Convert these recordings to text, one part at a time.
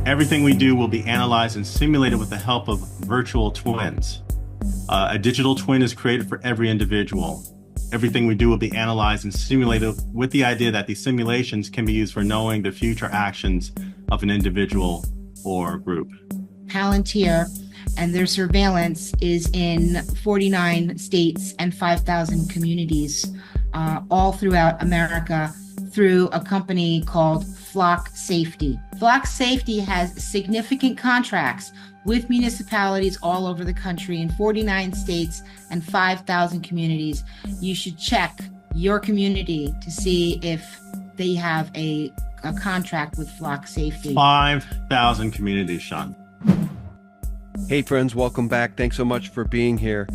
Everything we do will be analyzed and simulated with the help of virtual twins. A digital twin is created for every individual. Everything we do will be analyzed and simulated with the idea that these simulations can be used for knowing the future actions of an individual or group. Palantir and their surveillance is in 49 states and 5,000 communities, all throughout America, through a company called Flock Safety. Flock Safety has significant contracts with municipalities all over the country in 49 states and 5,000 communities. You should check your community to see if they have a contract with Flock Safety. 5,000 communities, Sean. Hey friends, welcome back. Thanks so much for being here.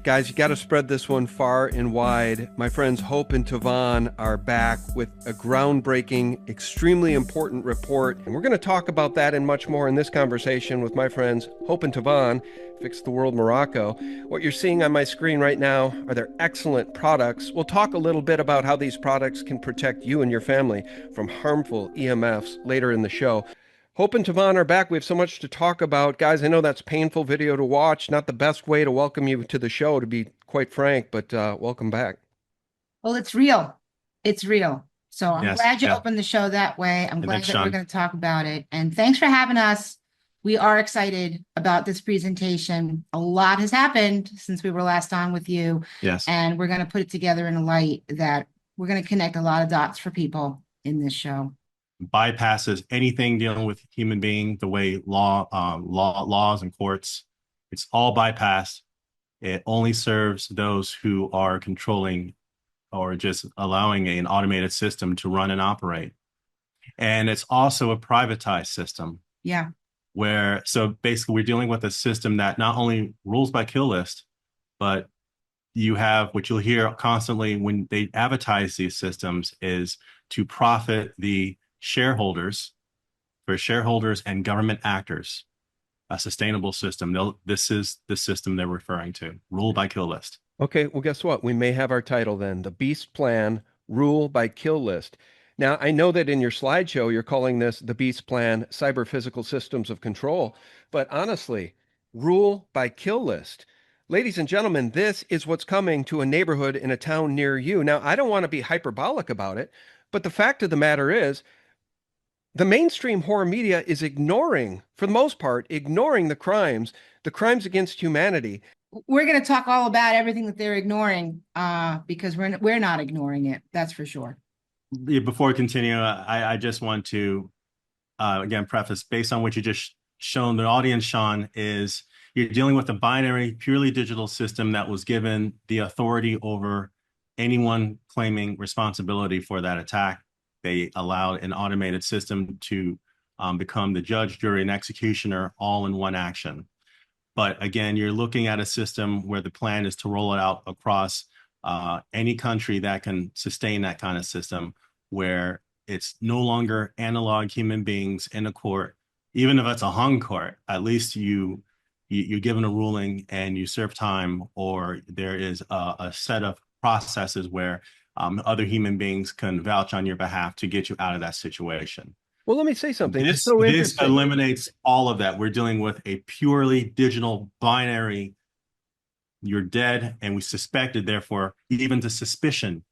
Guys, you got to spread this one far and wide. My friends Hope and Tavon are back with a groundbreaking, extremely important report. And we're going to talk about that and much more in this conversation with my friends Hope and Tavon, Fix the World Morocco. What you're seeing on my screen right now are their excellent products. We'll talk a little bit about how these products can protect you and your family from harmful EMFs later in the show. Hope and Tavon are back. We have so much to talk about. Guys, I know that's a painful video to watch. Not the best way to welcome you to the show, to be quite frank, but welcome back. Well, it's real. It's real. So I'm glad you yeah. opened the show that way. I'm glad Thanks, that Sean. we're going to talk about it. And thanks for having us. We are excited about this presentation. A lot has happened since we were last on with you. Yes. And we're going to put it together in a light that we're going to connect a lot of dots for people in this show. Bypasses anything dealing with human being, the way laws and courts. It's all bypassed. It only serves those who are controlling or just allowing an automated system to run and operate. And it's also a privatized system. Yeah. So basically we're dealing with a system that not only rules by kill list, but you have what you'll hear constantly when they advertise these systems is to profit the shareholders and government actors. A sustainable system. This is the system they're referring to. Rule by kill list. Okay, well, guess what? We may have our title then. The Beast Plan, Rule by Kill List. Now, I know that in your slideshow, you're calling this the Beast Plan, Cyber Physical Systems of Control. But honestly, Rule by Kill List. Ladies and gentlemen, this is what's coming to a neighborhood in a town near you. Now, I don't want to be hyperbolic about it, but the fact of the matter is, the mainstream horror media is ignoring, for the most part, ignoring the crimes against humanity. We're going to talk all about everything that they're ignoring because we're not ignoring it. That's for sure. Before we continue, I just want to, again, preface, based on what you just shown the audience, Sean, is you're dealing with a binary, purely digital system that was given the authority over anyone claiming responsibility for that attack. They allowed an automated system to become the judge, jury, and executioner all in one action. But again, you're looking at a system where the plan is to roll it out across any country that can sustain that kind of system, where it's no longer analog human beings in a court. Even if it's a hung court, at least you're given a ruling and you serve time, or there is a set of processes where other human beings can vouch on your behalf to get you out of that situation. Well, let me say something. This interesting. eliminates all of that. We're dealing with a purely digital binary. You're dead, and we suspected, therefore, even to suspicion,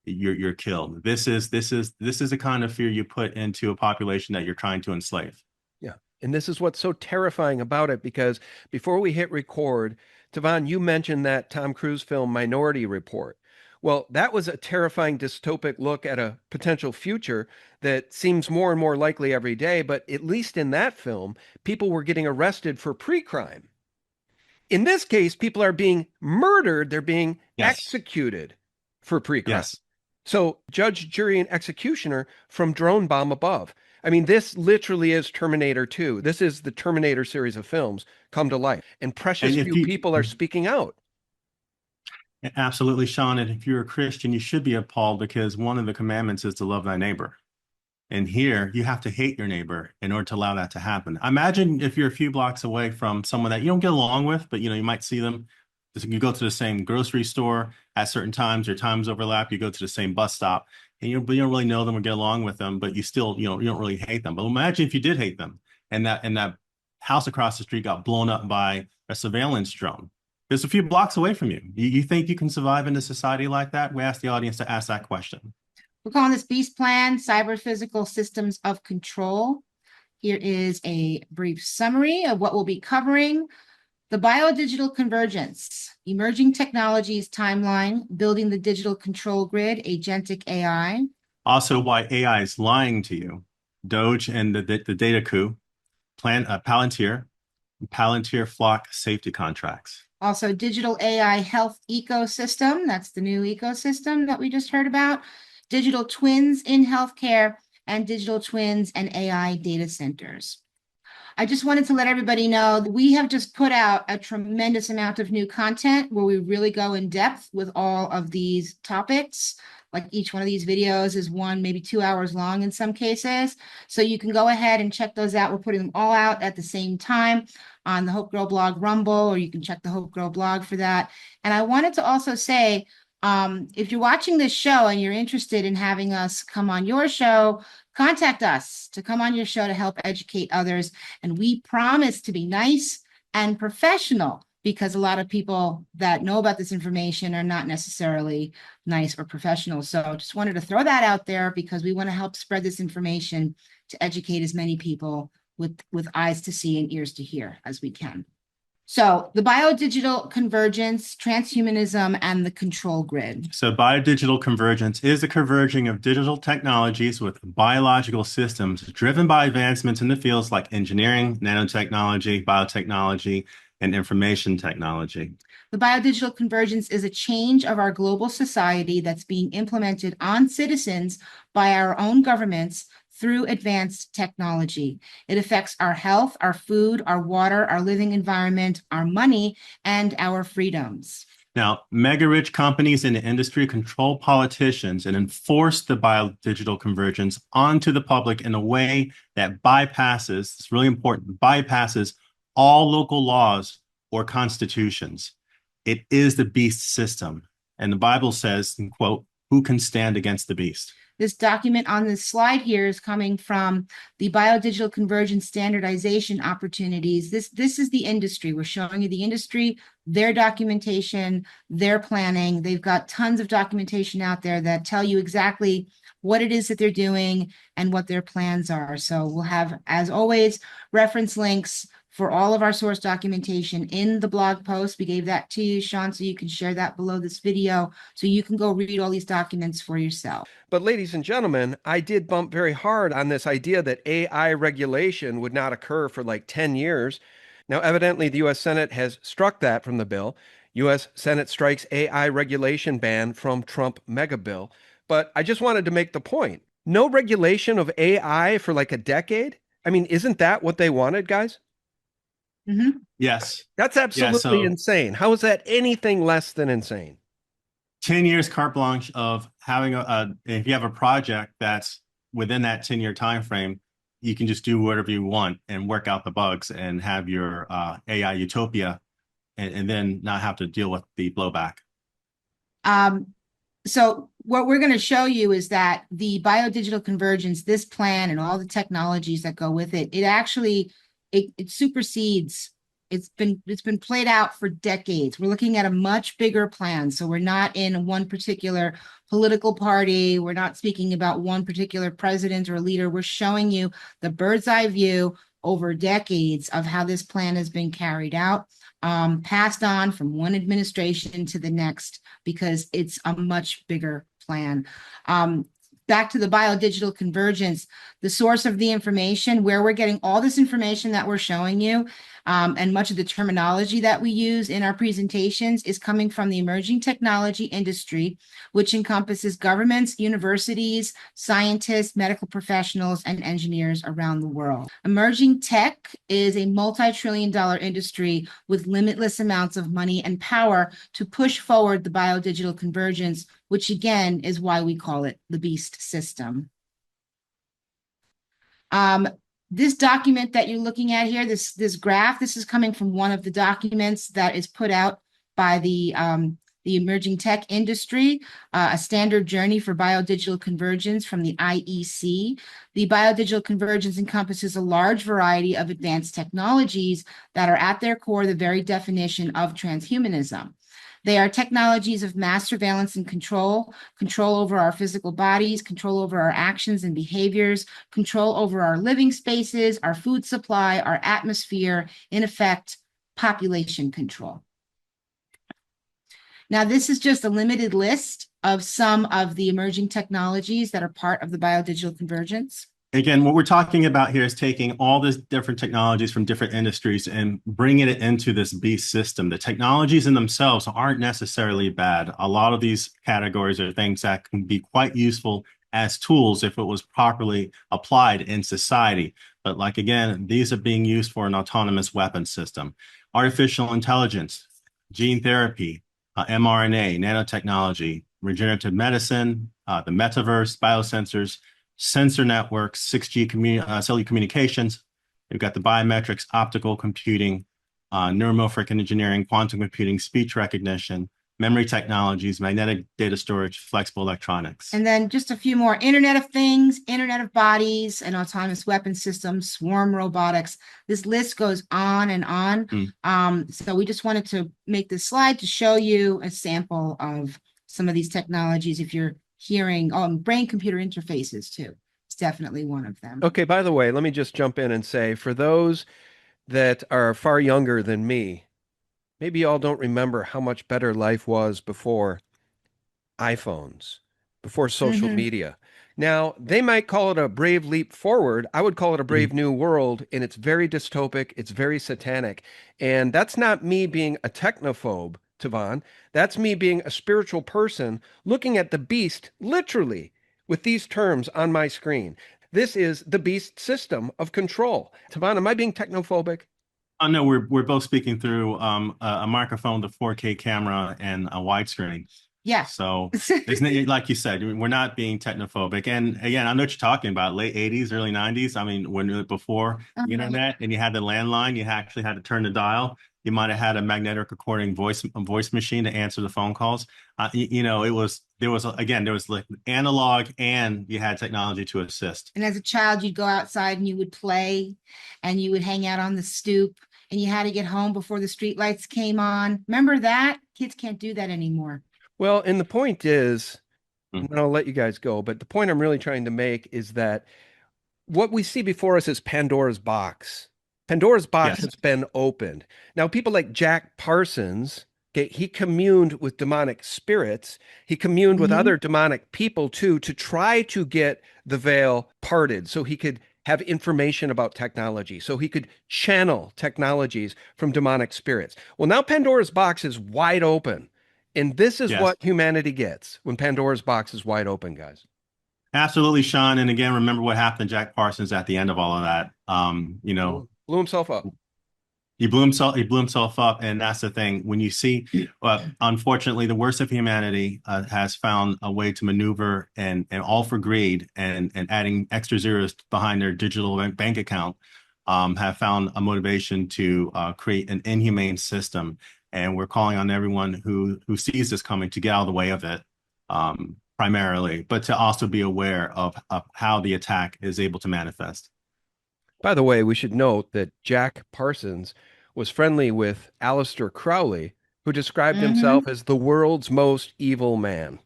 you're killed. This is the kind of fear you put into a population that you're trying to enslave. Yeah, and this is what's so terrifying about it, because before we hit record, Tivon, you mentioned that Tom Cruise film Minority Report. Well, that was a terrifying dystopic look at a potential future that seems more and more likely every day. But at least in that film, people were getting arrested for pre-crime. In this case, people are being murdered. They're being executed for pre-crime. Yes. So judge, jury, and executioner from drone bomb above. I mean, this literally is Terminator 2. This is the Terminator series of films come to life. And precious few people are speaking out. Absolutely, Sean. And if you're a Christian, you should be appalled, because one of the commandments is to love thy neighbor. And here you have to hate your neighbor in order to allow that to happen. Imagine if you're a few blocks away from someone that you don't get along with, but you might see them. You go to the same grocery store at certain times, your times overlap. You go to the same bus stop, and you don't really know them or get along with them, but you still, you don't really hate them. But imagine if you did hate them. and that house across the street got blown up by a surveillance drone. It's a few blocks away from you. You think you can survive in a society like that? We ask the audience to ask that question. We're calling this BEAST Plan, Cyber Physical Systems of Control. Here is a brief summary of what we'll be covering. The biodigital convergence, emerging technologies timeline, building the digital control grid, agentic AI. Also, why AI is lying to you. Doge and the data coup, Palantir, Palantir flock safety contracts. Also, digital AI health ecosystem. That's the new ecosystem that we just heard about. Digital twins in healthcare and digital twins and AI data centers. I just wanted to let everybody know that we have just put out a tremendous amount of new content where we really go in depth with all of these topics. Like each one of these videos is 1, maybe 2 hours long in some cases. So you can go ahead and check those out. We're putting them all out at the same time on the Hope Girl blog Rumble, or you can check the Hope Girl blog for that. And I wanted to also say, if you're watching this show and you're interested in having us come on your show, contact us to come on your show to help educate others. And we promise to be nice and professional, because a lot of people that know about this information are not necessarily nice or professional. So just wanted to throw that out there because we want to help spread this information to educate as many people with eyes to see and ears to hear as we can. So the biodigital convergence, transhumanism, and the control grid. So biodigital convergence is the converging of digital technologies with biological systems driven by advancements in the fields like engineering, nanotechnology, biotechnology, and information technology. The biodigital convergence is a change of our global society that's being implemented on citizens by our own governments through advanced technology. It affects our health, our food, our water, our living environment, our money, and our freedoms. Now, mega-rich companies in the industry control politicians and enforce the biodigital convergence onto the public in a way that bypasses, it's really important, bypasses all local laws or constitutions. It is the beast system. And the Bible says, quote, who can stand against the beast? This document on this slide here is coming from the biodigital convergence standardization opportunities. This is the industry. We're showing you the industry, their documentation, their planning. They've got tons of documentation out there that tell you exactly what it is that they're doing and what their plans are. So we'll have, as always, reference links for all of our source documentation in the blog post. We gave that to you, Sean, so you can share that below this video so you can go read all these documents for yourself. But ladies and gentlemen, I did bump very hard on this idea that AI regulation would not occur for like 10 years. Now, evidently, the U.S. Senate has struck that from the bill. U.S. Senate strikes AI regulation ban from Trump mega bill. But I just wanted to make the point. No regulation of AI for like a decade? I mean, isn't that what they wanted, guys? Mm-hmm. Yes. That's absolutely insane. How is that anything less than insane? 10 years carte blanche of having if you have a project that's within that 10-year time frame, you can just do whatever you want and work out the bugs and have your AI utopia and then not have to deal with the blowback. So what we're going to show you is that the biodigital convergence, this plan and all the technologies that go with it, it actually it supersedes. It's been played out for decades. We're looking at a much bigger plan. So we're not in one particular political party. We're not speaking about one particular president or leader. We're showing you the bird's eye view over decades of how this plan has been carried out, passed on from one administration to the next, because it's a much bigger plan. Back to the biodigital convergence, the source of the information, where we're getting all this information that we're showing you, and much of the terminology that we use in our presentations is coming from the emerging technology industry, which encompasses governments, universities, scientists, medical professionals, and engineers around the world. Emerging tech is a multi-trillion-dollar industry with limitless amounts of money and power to push forward the biodigital convergence, which again is why we call it the beast system. This document that you're looking at here, this graph, this is coming from one of the documents that is put out by the the emerging tech industry, a standard journey for biodigital convergence from the IEC. The biodigital convergence encompasses a large variety of advanced technologies that are at their core the very definition of transhumanism. They are technologies of mass surveillance and control, control over our physical bodies, control over our actions and behaviors, control over our living spaces, our food supply, our atmosphere, in effect, population control. Now, this is just a limited list of some of the emerging technologies that are part of the biodigital convergence. Again, what we're talking about here is taking all these different technologies from different industries and bringing it into this beast system. The technologies in themselves aren't necessarily bad. A lot of these categories are things that can be quite useful as tools if it was properly applied in society. But like, again, these are being used for an autonomous weapons system. Artificial intelligence, gene therapy, mRNA, nanotechnology, regenerative medicine, the metaverse, biosensors, sensor networks, 6G cellular communications. We've got the biometrics, optical computing, neuromorphic engineering, quantum computing, speech recognition, memory technologies, magnetic data storage, flexible electronics. And then just a few more: Internet of Things, Internet of Bodies, and autonomous weapon systems, swarm robotics. This list goes on and on. So we just wanted to make this slide to show you a sample of some of these technologies. If you're hearing, brain-computer interfaces too. It's definitely one of them. Okay, by the way, let me just jump in and say, for those that are far younger than me, maybe y'all don't remember how much better life was before iPhones, before social media. Now, they might call it a brave leap forward. I would call it a brave new world, and it's very dystopic. It's very satanic. And that's not me being a technophobe, Tivon. That's me being a spiritual person looking at the beast literally with these terms on my screen. This is the beast system of control. Tivon, am I being technophobic? No, we're both speaking through a microphone, the 4K camera, and a widescreen. Yeah. So isn't it, like you said, we're not being technophobic. And again, I know what you're talking about, late 80s, early 90s. I mean, when before the internet and you had the landline, you actually had to turn the dial. You might have had a magnetic recording voice machine to answer the phone calls. There was like analog, and you had technology to assist. And as a child, you'd go outside and you would play, and you would hang out on the stoop, and you had to get home before the street lights came on. Remember that? Kids can't do that anymore. Well, and the point is, and I'll let you guys go, but the point I'm really trying to make is that what we see before us is Pandora's box. Pandora's box has been opened. Now, people like Jack Parsons, okay, he communed with demonic spirits. He communed with other demonic people too, to try to get the veil parted so he could have information about technology, so he could channel technologies from demonic spirits. Well, now Pandora's box is wide open. And this is what humanity gets when Pandora's box is wide open, guys. Absolutely, Sean. And again, remember what happened to Jack Parsons at the end of all of that. Blew himself up. He blew himself up. And that's the thing. When you see, unfortunately, the worst of humanity has found a way to maneuver and all for greed and adding extra zeros behind their digital bank account, have found a motivation to create an inhumane system. And we're calling on everyone who sees this coming to get out of the way of it, primarily, but to also be aware of how the attack is able to manifest. By the way, we should note that Jack Parsons was friendly with Aleister Crowley, who described himself as the world's most evil man.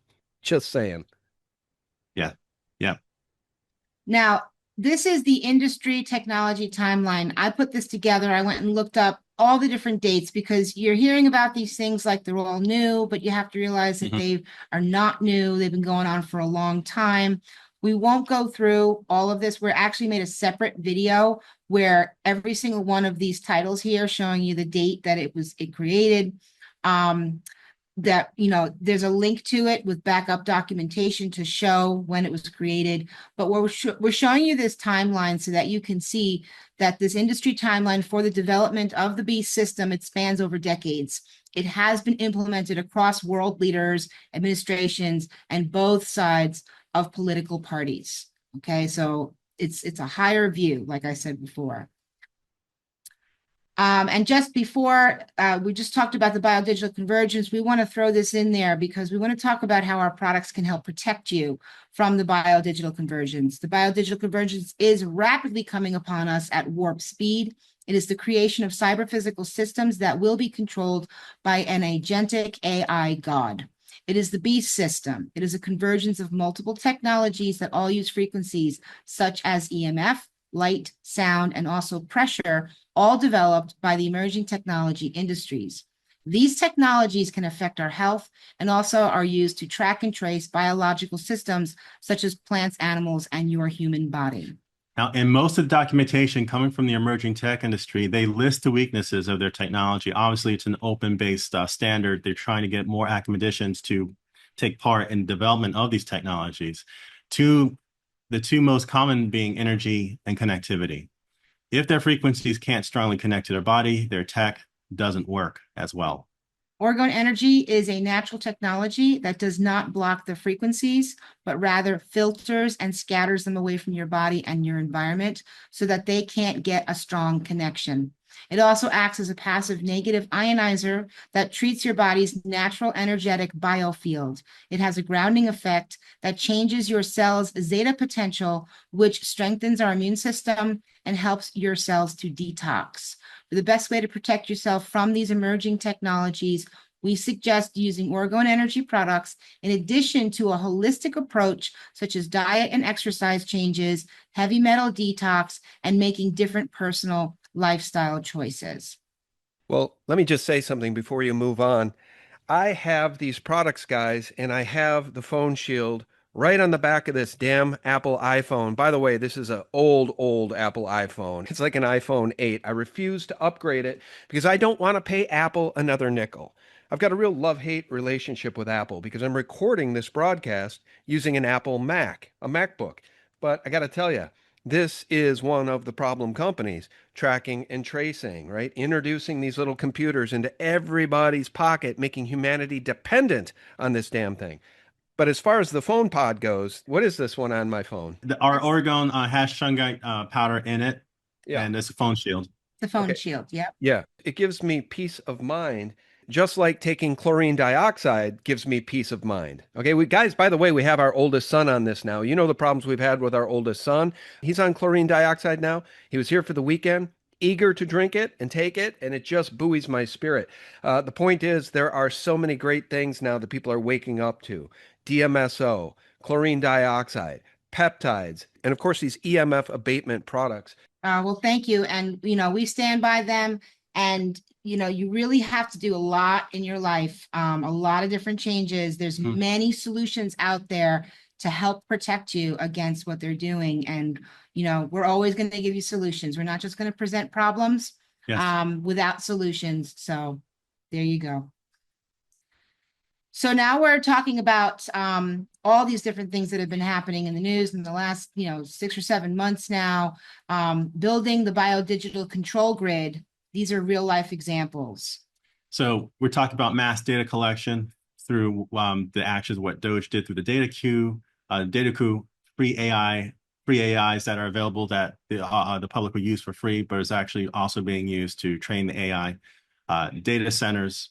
Just saying. Yeah. Now, this is the industry technology timeline. I put this together. I went and looked up all the different dates, because you're hearing about these things like they're all new, but you have to realize that they are not new. They've been going on for a long time. We won't go through all of this. We're actually made a separate video where every single one of these titles here showing you the date that it created. That, there's a link to it with backup documentation to show when it was created. But we're showing you this timeline so that you can see that this industry timeline for the development of the beast system, it spans over decades. It has been implemented across world leaders, administrations, and both sides of political parties. Okay, so it's a higher view, like I said before. And just before we just talked about the biodigital convergence, we want to throw this in there because we want to talk about how our products can help protect you from the biodigital convergence. The biodigital convergence is rapidly coming upon us at warp speed. It is the creation of cyber-physical systems that will be controlled by an agentic AI god. It is the beast system. It is a convergence of multiple technologies that all use frequencies such as EMF, light, sound, and also pressure, all developed by the emerging technology industries. These technologies can affect our health and also are used to track and trace biological systems such as plants, animals, and your human body. Now, in most of the documentation coming from the emerging tech industry, they list the weaknesses of their technology. Obviously, it's an open-based standard. They're trying to get more academicians to take part in development of these technologies. The two most common being energy and connectivity. If their frequencies can't strongly connect to their body, their tech doesn't work as well. Orgone energy is a natural technology that does not block the frequencies, but rather filters and scatters them away from your body and your environment so that they can't get a strong connection. It also acts as a passive negative ionizer that treats your body's natural energetic biofield. It has a grounding effect that changes your cell's zeta potential, which strengthens our immune system and helps your cells to detox. The best way to protect yourself from these emerging technologies, we suggest using Orgone energy products in addition to a holistic approach such as diet and exercise changes, heavy metal detox, and making different personal lifestyle choices. Well, let me just say something before you move on. I have these products, guys, and I have the phone shield right on the back of this damn Apple iPhone. By the way, this is an old Apple iPhone. It's like an iPhone 8. I refuse to upgrade it because I don't want to pay Apple another nickel. I've got a real love-hate relationship with Apple because I'm recording this broadcast using an Apple Mac, a MacBook. But I got to tell you, this is one of the problem companies, tracking and tracing, right? Introducing these little computers into everybody's pocket, making humanity dependent on this damn thing. But as far as the phone pod goes, what is this one on my phone? Our Orgone has shungite powder in it, Yeah. and it's a phone shield. The phone Okay. shield, yep. Yeah. It gives me peace of mind, just like taking chlorine dioxide gives me peace of mind. Okay, we guys, by the way, we have our oldest son on this now. You know the problems we've had with our oldest son. He's on chlorine dioxide now. He was here for the weekend, eager to drink it and take it, and it just buoys my spirit. The point is, there are so many great things now that people are waking up to. DMSO, chlorine dioxide, peptides, and of course these EMF abatement products. Well, thank you. And, we stand by them. And, you really have to do a lot in your life, a lot of different changes. There's many solutions out there to help protect you against what they're doing. And, we're always going to give you solutions. We're not just going to present problems without solutions. So there you go. So now we're talking about all these different things that have been happening in the news in the last, 6 or 7 months now. Building the biodigital control grid. These are real life examples. So we're talking about mass data collection through the actions of what Doge did through the data coup, free AIs that are available that the public will use for free, but is actually also being used to train the AI, data centers,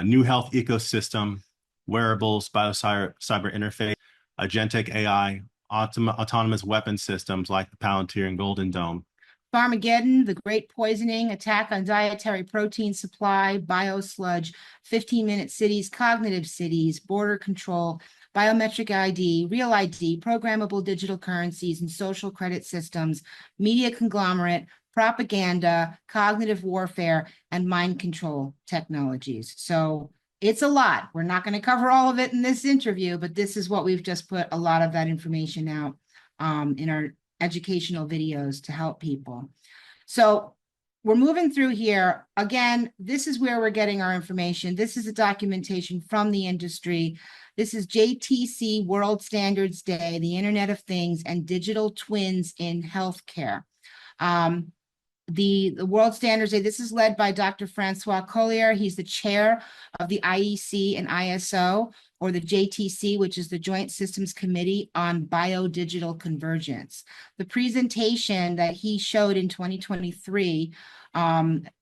new health ecosystem, wearables, cyber interface, Agentic AI, autonomous weapon systems like the Palantir and Golden Dome. Farmageddon, the great poisoning, attack on dietary protein supply, biosludge, 15-minute cities, cognitive cities, border control, biometric ID, real ID, programmable digital currencies and social credit systems, media conglomerate, propaganda, cognitive warfare, and mind control technologies. So it's a lot. We're not going to cover all of it in this interview, but this is what we've just put a lot of that information out in our educational videos to help people. So we're moving through here. Again, this is where we're getting our information. This is the documentation from the industry. This is JTC World Standards Day, the Internet of Things and Digital Twins in Healthcare. The World Standards Day, this is led by Dr. Francois Collier. He's the chair of the IEC and ISO, or the JTC, which is the Joint Systems Committee on Biodigital Convergence. The presentation that he showed in 2023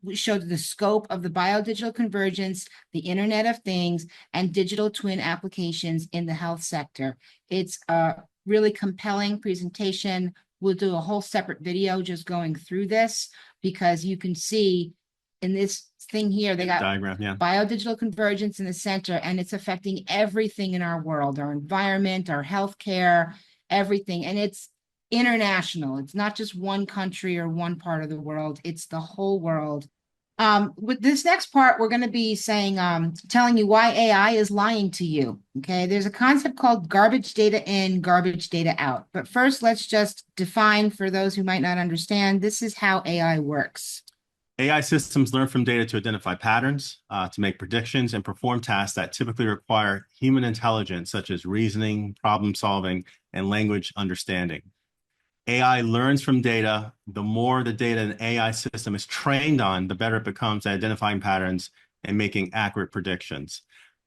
We showed the scope of the biodigital convergence, the Internet of Things, and digital twin applications in the health sector. It's a really compelling presentation. We'll do a whole separate video just going through this, because you can see in this thing here, they got diagram, yeah. biodigital convergence in the center, and it's affecting everything in our world, our environment, our healthcare, everything. And it's international. It's not just one country or one part of the world. It's the whole world. With this next part, we're going to be saying, telling you why AI is lying to you. Okay, there's a concept called garbage data in, garbage data out. But first, let's just define for those who might not understand, this is how AI works. AI systems learn from data to identify patterns, to make predictions, and perform tasks that typically require human intelligence, such as reasoning, problem solving, and language understanding. AI learns from data. The more the data an AI system is trained on, the better it becomes at identifying patterns and making accurate predictions.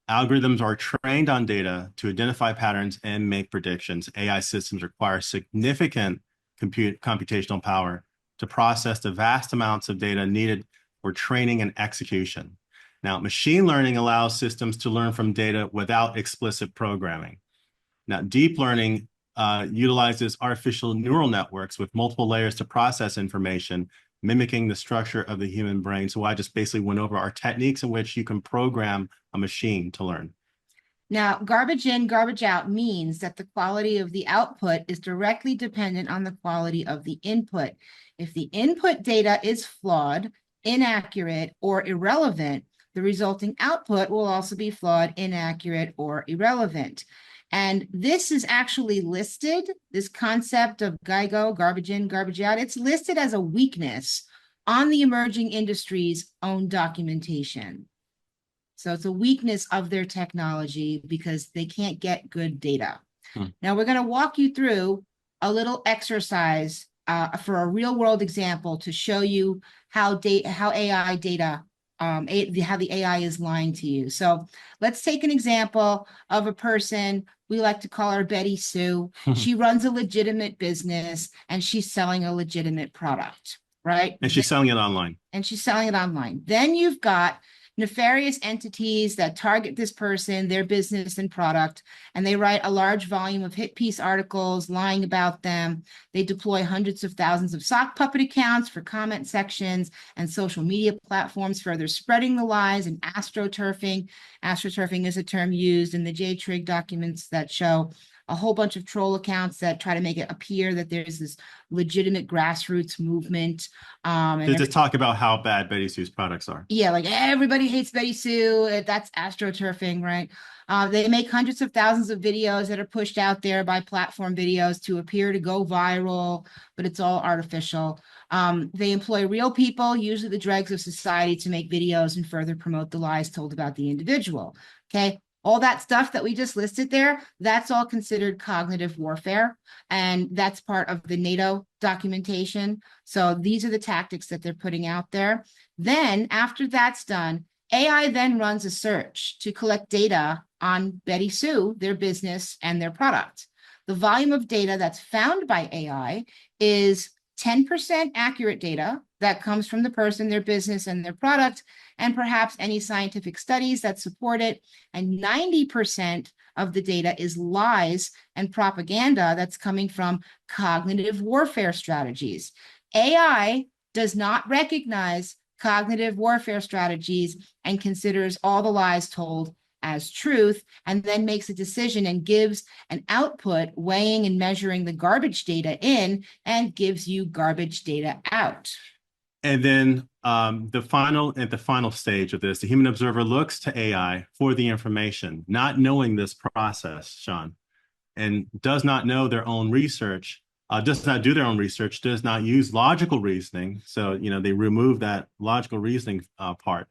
Algorithms are trained on data to identify patterns and make predictions. AI systems require significant computational power to process the vast amounts of data needed for training and execution. Now, machine learning allows systems to learn from data without explicit programming. Now, deep learning utilizes artificial neural networks with multiple layers to process information, mimicking the structure of the human brain. So I just basically went over our techniques in which you can program a machine to learn. Now, garbage in, garbage out means that the quality of the output is directly dependent on the quality of the input. If the input data is flawed, inaccurate, or irrelevant, the resulting output will also be flawed, inaccurate, or irrelevant. And this is actually listed, this concept of GIGO, garbage in, garbage out, it's listed as a weakness on the emerging industry's own documentation. So it's a weakness of their technology because they can't get good data. Now we're going to walk you through a little exercise for a real world example to show you how AI data, how the AI is lying to you. So let's take an example of a person. We like to call her Betty Sue. She runs a legitimate business and she's selling a legitimate product, right? And she's selling it online. Then you've got nefarious entities that target this person, their business and product, and they write a large volume of hit piece articles lying about them. They deploy hundreds of thousands of sock puppet accounts for comment sections and social media platforms, further spreading the lies and astroturfing. Astroturfing is a term used in the J-Trig documents that show a whole bunch of troll accounts that try to make it appear that there's this legitimate grassroots movement. They just talk about how bad Betty Sue's products are. Yeah, like everybody hates Betty Sue. That's astroturfing, right? They make hundreds of thousands of videos that are pushed out there by platform videos to appear to go viral, but it's all artificial. They employ real people, usually the dregs of society, to make videos and further promote the lies told about the individual. Okay. All that stuff that we just listed there, that's all considered cognitive warfare. And that's part of the NATO documentation. So these are the tactics that they're putting out there. Then after that's done, AI then runs a search to collect data on Betty Sue, their business, and their product. The volume of data that's found by AI is 10% accurate data that comes from the person, their business, and their product, and perhaps any scientific studies that support it. And 90% of the data is lies and propaganda that's coming from cognitive warfare strategies. AI does not recognize cognitive warfare strategies and considers all the lies told as truth, and then makes a decision and gives an output weighing and measuring the garbage data in and gives you garbage data out. And then at the final stage of this, the human observer looks to AI for the information, not knowing this process, Sean, and does not know their own research, does not do their own research, does not use logical reasoning. So, they remove that logical reasoning part,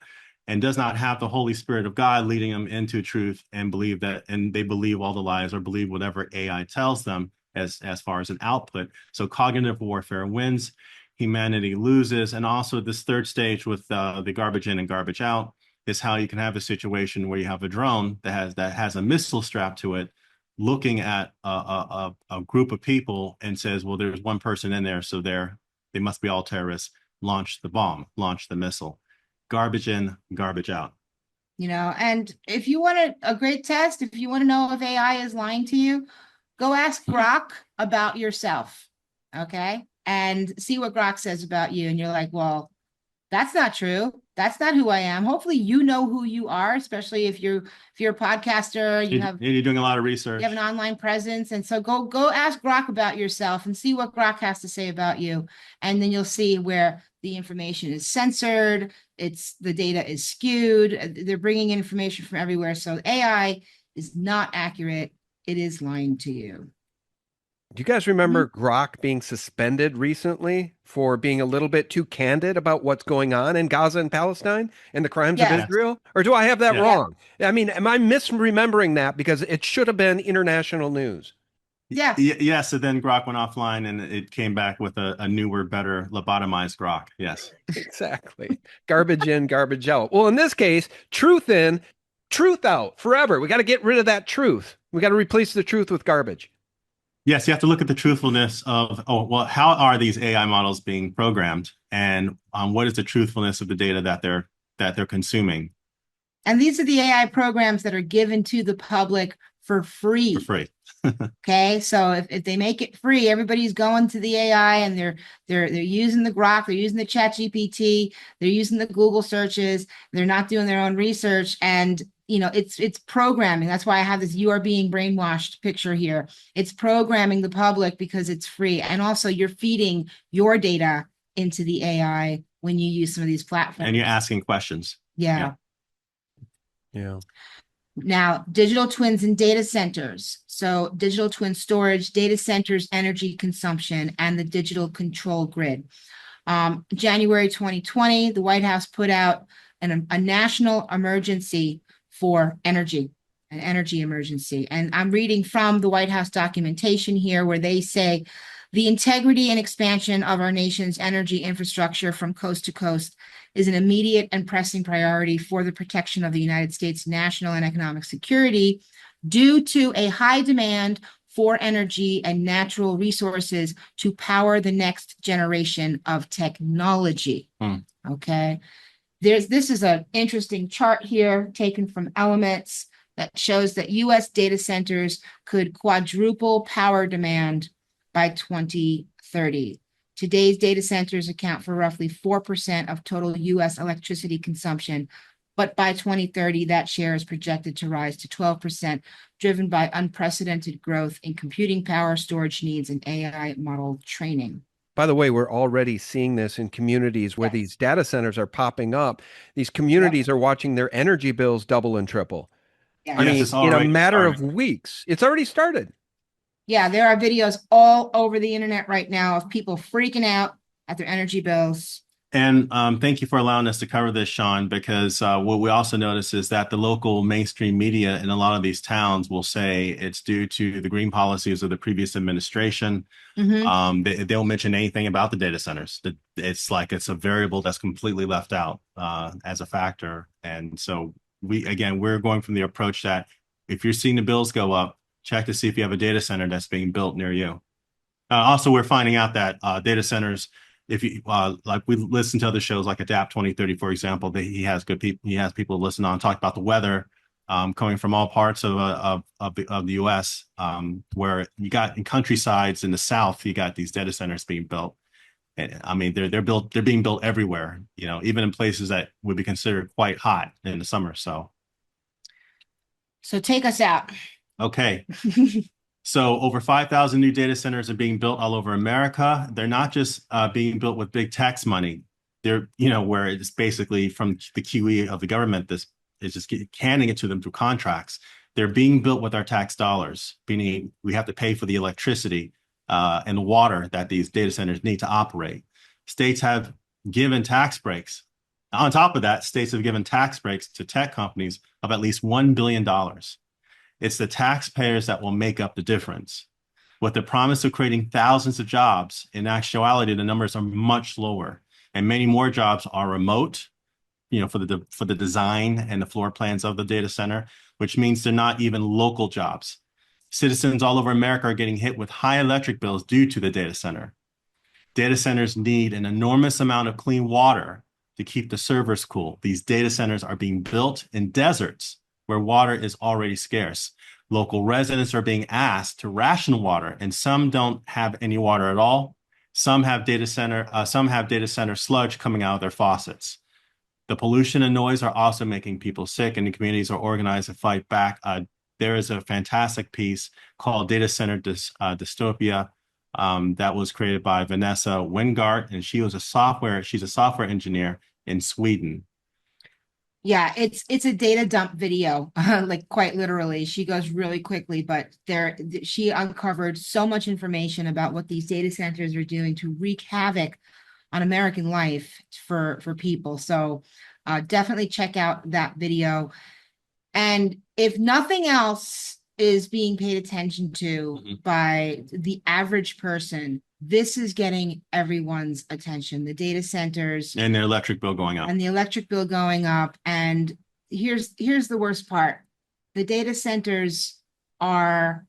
and does not have the Holy Spirit of God leading them into truth and believe that, and they believe all the lies or believe whatever AI tells them as far as an output. So cognitive warfare wins, humanity loses. And also this third stage with the garbage in and garbage out is how you can have a situation where you have a drone that has a missile strapped to it, looking at a group of people and says, well, there's one person in there, so they must be all terrorists. launch the bomb, launch the missile. Garbage in, garbage out. And if you want a great test, if you want to know if AI is lying to you, go ask Grok about yourself, okay? And see what Grok says about you. And you're like, well, that's not true. That's not who I am. Hopefully you know who you are, especially if you're a podcaster, you're doing a lot of research. You have an online presence. And so go ask Grok about yourself and see what Grok has to say about you. And then you'll see where the information is censored, the data is skewed, they're bringing information from everywhere. So AI is not accurate. It is lying to you. Do you guys remember Grok being suspended recently for being a little bit too candid about what's going on in Gaza and Palestine and the crimes of Israel? Or do I have that wrong? I mean, am I misremembering that? Because it should have been international news. Yeah. So then Grok went offline and it came back with a newer, better lobotomized Grok. Yes. Exactly. Garbage in, garbage out. Well, in this case, truth in, truth out forever. We got to get rid of that truth. We got to replace the truth with garbage. Yes, you have to look at the truthfulness of, how are these AI models being programmed, and what is the truthfulness of the data that they're consuming? And these are the AI programs that are given to the public for free. For free. Okay, so if they make it free, everybody's going to the AI and they're using the Grok, they're using the ChatGPT, they're using the Google searches, they're not doing their own research, and it's programming. That's why I have this "you are being brainwashed" picture here. It's programming the public because it's free, and also you're feeding your data into the AI when you use some of these platforms. And you're asking questions. Yeah. Now, digital twins and data centers. So digital twin storage, data centers, energy consumption, and the digital control grid. January 2020, the White House put out a national emergency for energy, an energy emergency. And I'm reading from the White House documentation here where they say the integrity and expansion of our nation's energy infrastructure from coast to coast is an immediate and pressing priority for the protection of the United States' national and economic security due to a high demand for energy and natural resources to power the next generation of technology. Okay. This is an interesting chart here taken from Elements that shows that U.S. data centers could quadruple power demand by 2030. Today's data centers account for roughly 4% of total U.S. electricity consumption, but by 2030, that share is projected to rise to 12%, driven by unprecedented growth in computing power, storage needs, and AI model training. By the way, we're already seeing this in communities where these data centers are popping up. These communities are watching their energy bills double and triple. I mean, in a matter of weeks, it's already started. Yeah, there are videos all over the internet right now of people freaking out at their energy bills. And thank you for allowing us to cover this, Sean, because what we also notice is that the local mainstream media in a lot of these towns will say it's due to the green policies of the previous administration. They don't mention anything about the data centers. It's like it's a variable that's completely left out as a factor. And so we're going from the approach that if you're seeing the bills go up, check to see if you have a data center that's being built near you. Also, we're finding out that data centers, if you like, we listen to other shows like Adapt 2030, for example, that he has people listen on, talk about the weather coming from all parts of the U.S. Where you got in countrysides in the South, you got these data centers being built. And I mean, they're being built everywhere, even in places that would be considered quite hot in the summer. So take us out. Okay. So over 5,000 new data centers are being built all over America. They're not just being built with big tax money. They're, where it's basically from the QE of the government, this is just handing it to them through contracts. They're being built with our tax dollars, meaning we have to pay for the electricity and the water that these data centers need to operate. States have given tax breaks. On top of that, states have given tax breaks to tech companies of at least $1 billion. It's the taxpayers that will make up the difference. With the promise of creating thousands of jobs, in actuality, the numbers are much lower, and many more jobs are remote, for the design and the floor plans of the data center, which means they're not even local jobs. Citizens all over America are getting hit with high electric bills due to the data center. Data centers need an enormous amount of clean water to keep the servers cool. These data centers are being built in deserts where water is already scarce. Local residents are being asked to ration water, and some don't have any water at all. Some have data center sludge coming out of their faucets. The pollution and noise are also making people sick, and the communities are organized to fight back. There is a fantastic piece called Data Center Dystopia that was created by Vanessa Wingart, and she's a software engineer in Sweden. Yeah, it's a data dump video, like quite literally. She goes really quickly, but she uncovered so much information about what these data centers are doing to wreak havoc on American life for people. So definitely check out that video. And if nothing else is being paid attention to by the average person, this is getting everyone's attention. The data centers and their electric bill going up. And here's the worst part. The data centers are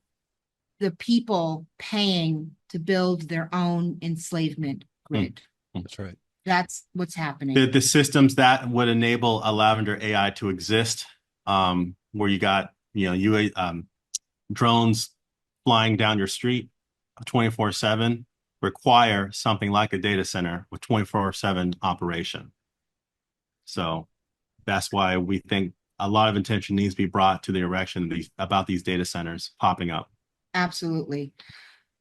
the people paying to build their own enslavement grid. That's right. That's what's happening. The systems that would enable a Lavender AI to exist, where you got drones flying down your street 24/7, require something like a data center with 24/7 operation. So that's why we think a lot of attention needs to be brought to the erection about these data centers popping up. Absolutely.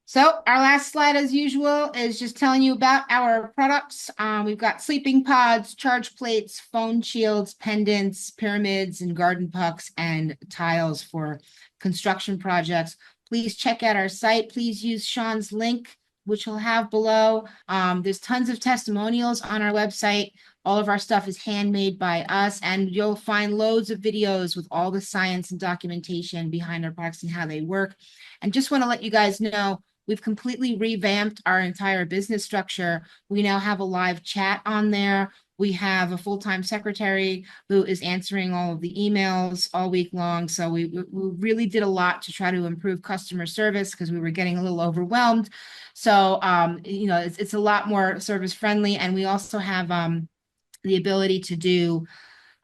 So our last slide, as usual, is just telling you about our products. We've got sleeping pods, charge plates, phone shields, pendants, pyramids, and garden pucks, and tiles for construction projects. Please check out our site. Please use Sean's link, which he'll have below. There's tons of testimonials on our website. All of our stuff is handmade by us, and you'll find loads of videos with all the science and documentation behind our products and how they work. And just want to let you guys know, we've completely revamped our entire business structure. We now have a live chat on there. We have a full-time secretary who is answering all of the emails all week long. So we really did a lot to try to improve customer service because we were getting a little overwhelmed. So, it's a lot more service friendly. And we also have the ability to do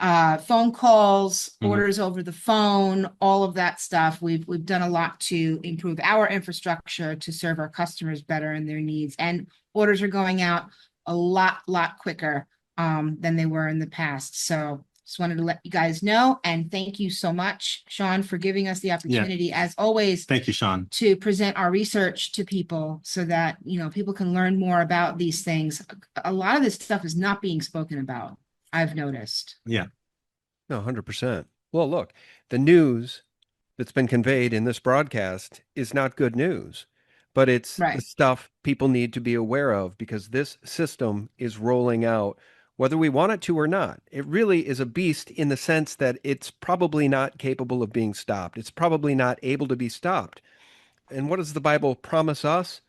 phone calls, orders over the phone, all of that stuff. We've done a lot to improve our infrastructure to serve our customers better and their needs. And orders are going out a lot quicker than they were in the past. So just wanted to let you guys know. And thank you so much, Sean, for giving us the opportunity, as always. Thank you, Sean. To present our research to people so that, people can learn more about these things. A lot of this stuff is not being spoken about, I've noticed. Yeah. No, 100%. Well, look, the news that's been conveyed in this broadcast is not good news, but it's the stuff people need to be aware of because this system is rolling out, whether we want it to or not. It really is a beast in the sense that it's probably not capable of being stopped. It's probably not able to be stopped. And what does the Bible promise us?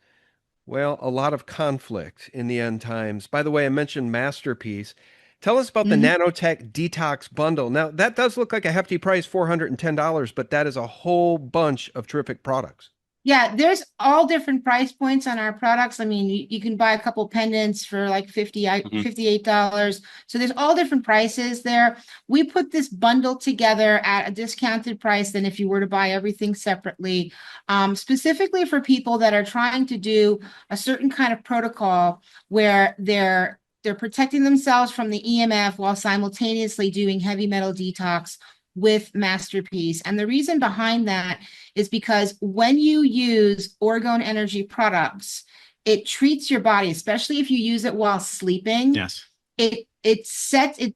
Well, a lot of conflict in the end times. By the way, I mentioned Masterpiece. Tell us about the Nanotech Detox Bundle. Now, that does look like a hefty price, $410, but that is a whole bunch of terrific products. Yeah, there's all different price points on our products. I mean, you can buy a couple pendants for like $58. So there's all different prices there. We put this bundle together at a discounted price than if you were to buy everything separately, specifically for people that are trying to do a certain kind of protocol where they're protecting themselves from the EMF while simultaneously doing heavy metal detox with Masterpiece. And the reason behind that is because when you use orgone energy products, it treats your body, especially if you use it while sleeping. Yes. It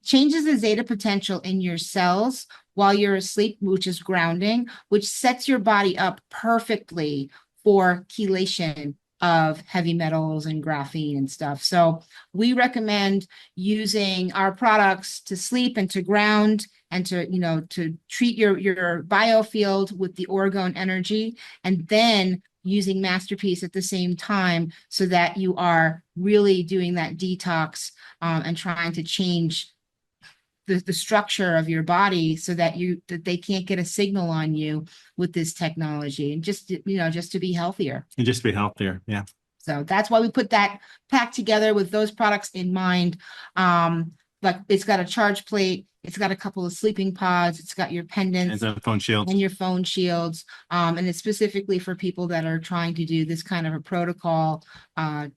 changes the zeta potential in your cells while you're asleep, which is grounding, which sets your body up perfectly for chelation of heavy metals and graphene and stuff. So we recommend using our products to sleep and to ground and to treat your biofield with the orgone energy, and then using Masterpiece at the same time so that you are really doing that detox and trying to change the structure of your body so that they can't get a signal on you with this technology, and just to be healthier. And just to be healthier. Yeah. So that's why we put that pack together with those products in mind. But it's got a charge plate. It's got a couple of sleeping pods. It's got your pendants And the phone shields. and your phone shields. And it's specifically for people that are trying to do this kind of a protocol, to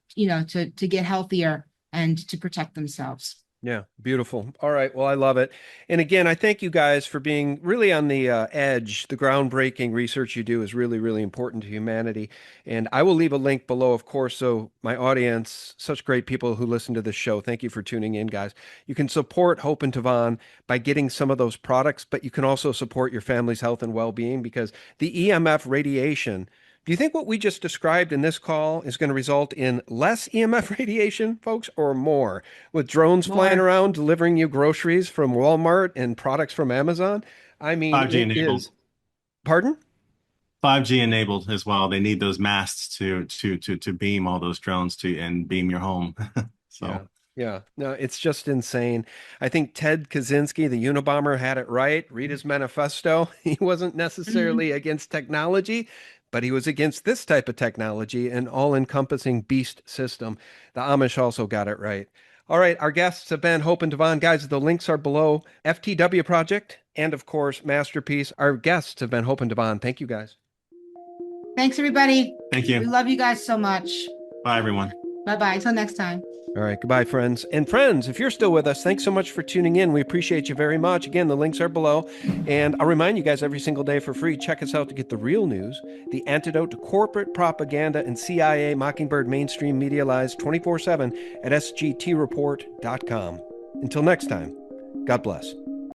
get healthier and to protect themselves. Yeah, beautiful. All right. Well, I love it. And again, I thank you guys for being really on the edge. The groundbreaking research you do is really, really important to humanity. And I will leave a link below, of course, so my audience, such great people who listen to this show, thank you for tuning in, guys. You can support Hope and Tavon by getting some of those products, but you can also support your family's health and well-being, because the EMF radiation, do you think what we just described in this call is going to result in less EMF radiation, folks, or more? With drones flying around delivering you groceries from Walmart and products from Amazon? I mean, 5G it enabled. is. Pardon? 5G enabled as well. They need those masts to beam all those drones and beam your home. So. Yeah. Yeah, no, it's just insane. I think Ted Kaczynski, the Unabomber, had it right. Read his manifesto. He wasn't necessarily against technology, but he was against this type of technology, an all-encompassing beast system. The Amish also got it right. All right, our guests have been Hope and Tavon. Guys, the links are below. FTW Project and, of course, Masterpiece. Our guests have been Hope and Tavon. Thank you, guys. Thanks, everybody. Thank you. We love you guys so much. Bye, everyone. Bye-bye. Until next time. All right. Goodbye, friends. And friends, if you're still with us, thanks so much for tuning in. We appreciate you very much. Again, the links are below. And I'll remind you guys every single day for free, check us out to get the real news, the antidote to corporate propaganda and CIA Mockingbird mainstream media lies 24/7 at sgtreport.com. Until next time, God bless.